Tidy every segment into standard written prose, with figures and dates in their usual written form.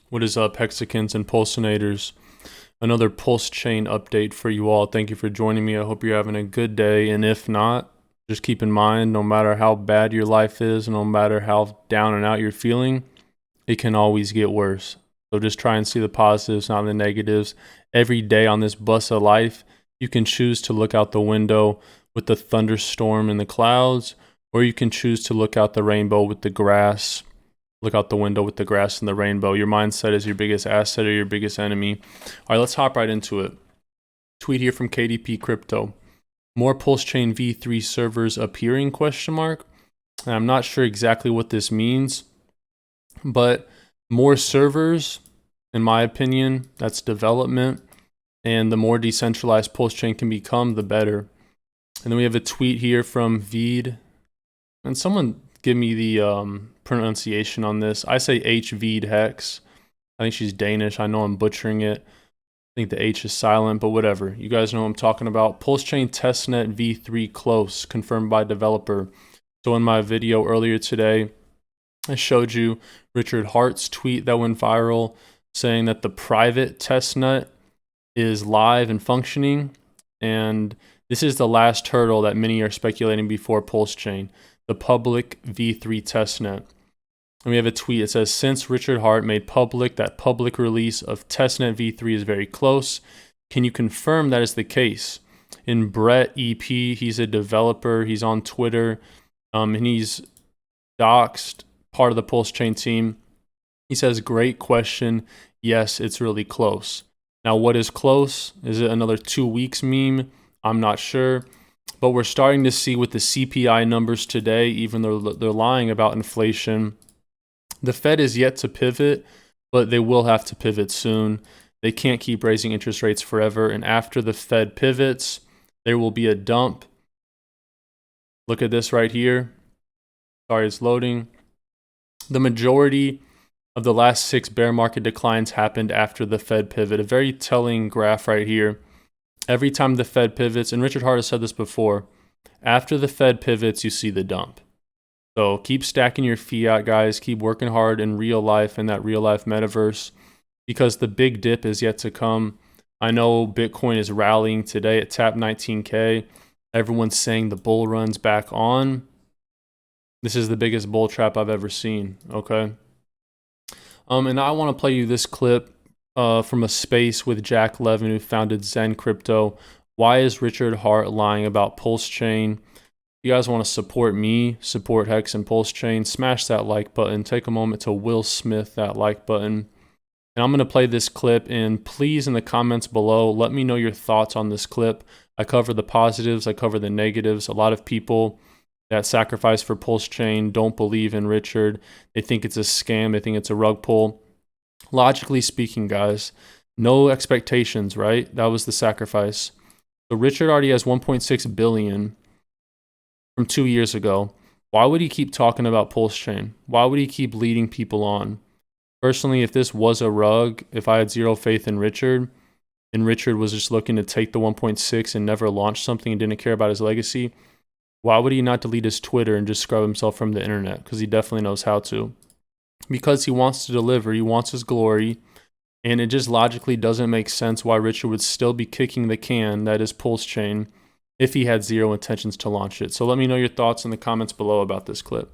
What is up, hexagons and pulsinators? Another Pulsechain update for you all. Thank you for joining me. I hope you're having a good day. And if not, just keep in mind, no matter how bad your life is, no matter how down and out you're feeling, it can always get worse. So just try and see the positives, not the negatives. Every day on this bus of life, you can choose to look out the window with the thunderstorm and the clouds, or you can choose to look out the rainbow with the grass. Look out the window with the grass and the rainbow. Your mindset is your biggest asset or your biggest enemy. All right, let's hop right into it. Tweet here from KDP Crypto. More Pulsechain V3 servers appearing, question mark. And I'm not sure exactly what this means, but more servers, in my opinion, that's development. And the more decentralized Pulsechain can become, the better. And then we have a tweet here from Veed. And someone give me the pronunciation on this. I say H Veed Hex. I think she's Danish. I know I'm butchering it. I think the H is silent, but whatever. You guys know what I'm talking about. Pulsechain testnet v3 close, confirmed by developer. So in my video earlier today, I showed you Richard Hart's tweet that went viral saying that the private testnet is live and functioning. And this is the last hurdle that many are speculating before Pulsechain, the public v3 testnet. And we have a tweet. It says, since Richard Hart made public that public release of testnet v3 is very close, can you confirm that is the case? In Brett EP, he's a developer. He's on Twitter, and he's doxed part of the Pulsechain team. He says, great question. Yes, it's really close. Now, what is close? Is it another 2 weeks meme? I'm not sure. But we're starting to see with the CPI numbers today, even though they're lying about inflation, the Fed is yet to pivot, but they will have to pivot soon. They can't keep raising interest rates forever. And after the Fed pivots, there will be a dump. Look at this right here. Sorry, it's loading. The majority of the last 6 bear market declines happened after the Fed pivot. A very telling graph right here. Every time the Fed pivots, and Richard Hart has said this before, after the Fed pivots, you see the dump. So keep stacking your fiat, guys. Keep working hard in real life, in that real life metaverse, because the big dip is yet to come. I know Bitcoin is rallying today. It tapped 19K. Everyone's saying the bull run's back on. This is the biggest bull trap I've ever seen, okay? And I want to play you this clip from a space with Jack Levin, who founded Zen Crypto. Why is Richard Hart lying about Pulsechain? If you guys want to support me, support Hex and Pulsechain, smash that like button. Take a moment to Will Smith that like button. And I'm going to play this clip, and please in the comments below, let me know your thoughts on this clip. I cover the positives, I cover the negatives. A lot of people that sacrifice for Pulsechain don't believe in Richard. They think it's a scam, they think it's a rug pull. Logically speaking, guys, no expectations, right? That was the sacrifice. So Richard already has 1.6 billion from 2 years ago. Why would he keep talking about Pulsechain? Why would he keep leading people on? Personally, if this was a rug, if I had zero faith in Richard, and Richard was just looking to take the 1.6 and never launch something and didn't care about his legacy, why would he not delete his Twitter and just scrub himself from the internet? Because he definitely knows how to. Because he wants to deliver, he wants his glory, and it just logically doesn't make sense why Richard would still be kicking the can, that is Pulsechain, if he had zero intentions to launch it. So let me know your thoughts in the comments below about this clip.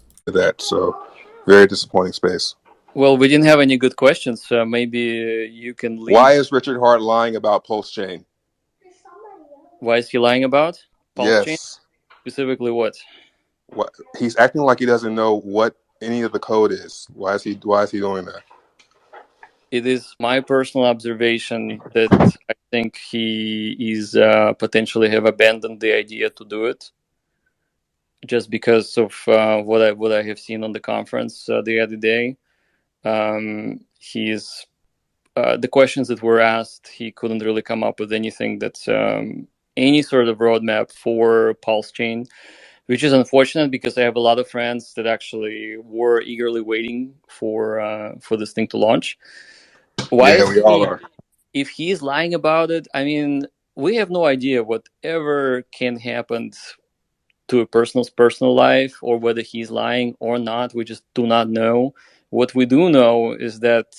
So very disappointing space. Well, we didn't have any good questions, so maybe you can lead. Why is Richard Hart lying about Pulsechain? Why is he lying about Pulsechain? Yes. Specifically what? He's acting like he doesn't know what any of the code is. Why is he doing that? It is my personal observation that I think he is potentially have abandoned the idea to do it, just because of what I have seen on the conference the other day. He's the questions that were asked, he couldn't really come up with anything that's any sort of roadmap for Pulsechain, which is unfortunate because I have a lot of friends that actually were eagerly waiting for this thing to launch. Why we all are. If he's lying about it, I mean, we have no idea whatever can happen to a person's personal life, or whether he's lying or not. We just do not know. What we do know is that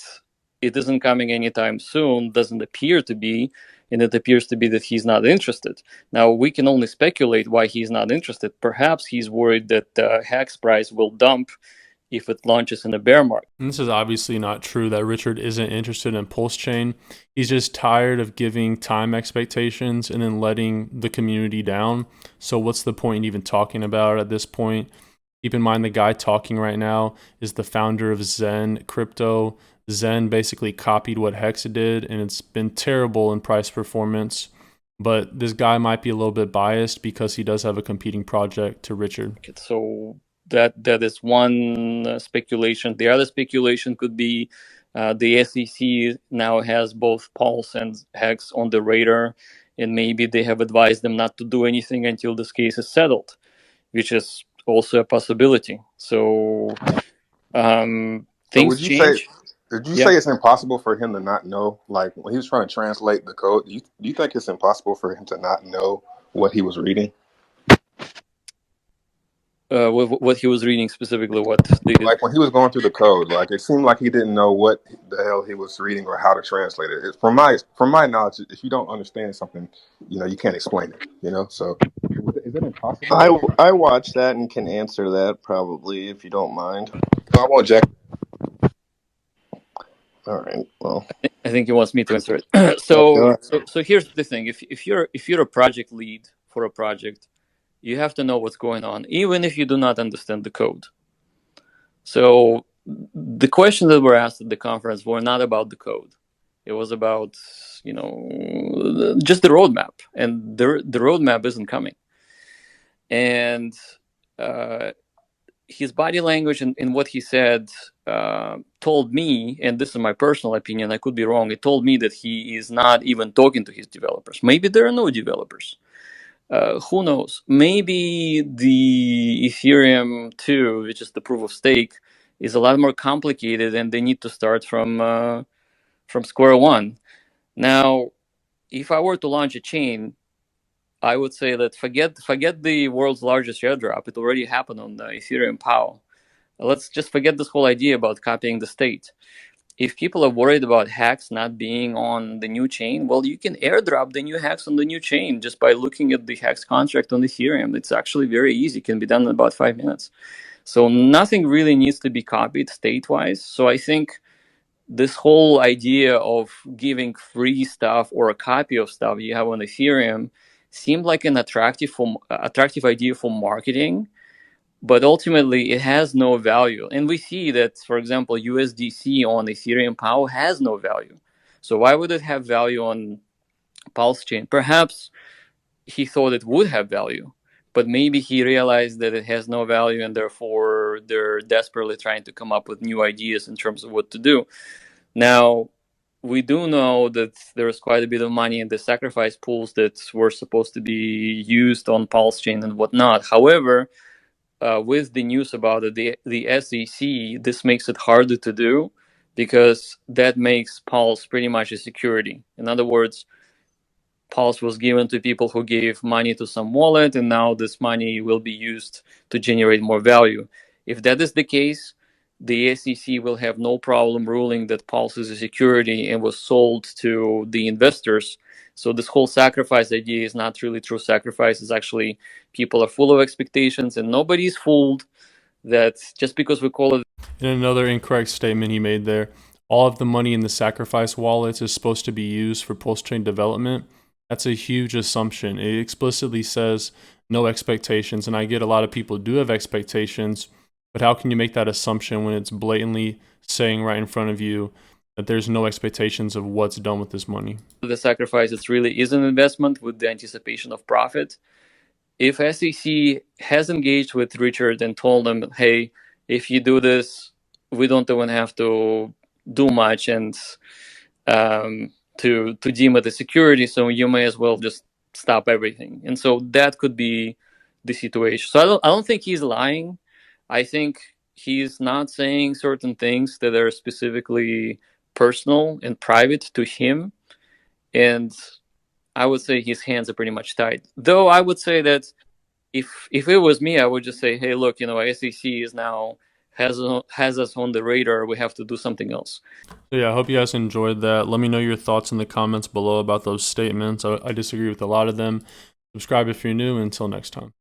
it isn't coming anytime soon, doesn't appear to be, and it appears to be that he's not interested. Now, we can only speculate why he's not interested. Perhaps he's worried that the hex price will dump if it launches in a bear market. And this is obviously not true that Richard isn't interested in Pulsechain. He's just tired of giving time expectations and then letting the community down. So what's the point in even talking about it at this point? Keep in mind the guy talking right now is the founder of Zen Crypto. Zen basically copied what Hex did, and it's been terrible in price performance. But this guy might be a little bit biased because he does have a competing project to Richard. So that is one speculation. The other speculation could be the SEC now has both Pulse and Hex on the radar, and maybe they have advised them not to do anything until this case is settled, which is also a possibility. So things change. Did you say it's impossible for him to not know? Like when he was trying to translate the code, do you think it's impossible for him to not know what he was reading? What he was reading specifically, like when he was going through the code, like it seemed like he didn't know what the hell he was reading or how to translate it. From my knowledge, if you don't understand something, you can't explain it. So is it impossible? I watched that and can answer that probably if you don't mind. No, I won't, Jack. All right. Well, I think he wants me to answer it. So here's the thing: if you're a project lead for a project, you have to know what's going on, even if you do not understand the code. So the questions that were asked at the conference were not about the code. It was about just the roadmap, and the roadmap isn't coming. And his body language and what he said told me, and this is my personal opinion, I could be wrong, it told me that he is not even talking to his developers. Maybe there are no developers. Who knows? Maybe the Ethereum 2, which is the proof of stake, is a lot more complicated and they need to start from square one. Now, if I were to launch a chain, I would say that forget the world's largest airdrop. It already happened on the Ethereum POW. Let's just forget this whole idea about copying the state. If people are worried about hacks not being on the new chain, well, you can airdrop the new hacks on the new chain just by looking at the hex contract on Ethereum. It's actually very easy. It can be done in about 5 minutes. So nothing really needs to be copied state-wise. So I think this whole idea of giving free stuff or a copy of stuff you have on Ethereum seemed like an attractive idea for marketing, but ultimately it has no value. And we see that, for example, USDC on Ethereum POW has no value. So why would it have value on Pulsechain? Perhaps he thought it would have value, but maybe he realized that it has no value, and therefore they're desperately trying to come up with new ideas in terms of what to do. Now, we do know that there's quite a bit of money in the sacrifice pools that were supposed to be used on Pulsechain and whatnot. However, with the news about it, the SEC, this makes it harder to do because that makes Pulse pretty much a security. In other words, Pulse was given to people who gave money to some wallet, and now this money will be used to generate more value. If that is the case, the SEC will have no problem ruling that Pulse is a security and was sold to the investors. So this whole sacrifice idea is not really true sacrifice. It's actually people are full of expectations, and nobody's fooled that just because we call it. And another incorrect statement he made there, all of the money in the sacrifice wallets is supposed to be used for Pulsechain development. That's a huge assumption. It explicitly says no expectations, and I get a lot of people do have expectations, but how can you make that assumption when it's blatantly saying right in front of you that there's no expectations of what's done with this money? The sacrifice, it really is an investment with the anticipation of profit. If SEC has engaged with Richard and told him, hey, if you do this, we don't even have to do much and to deem it a security, so you may as well just stop everything. And so that could be the situation. So I don't think he's lying. I think he's not saying certain things that are specifically personal and private to him. And I would say his hands are pretty much tied. Though I would say that if it was me, I would just say, hey, look, SEC is now has us on the radar, we have to do something else. So yeah, I hope you guys enjoyed that. Let me know your thoughts in the comments below about those statements. I disagree with a lot of them. Subscribe if you're new. Until next time.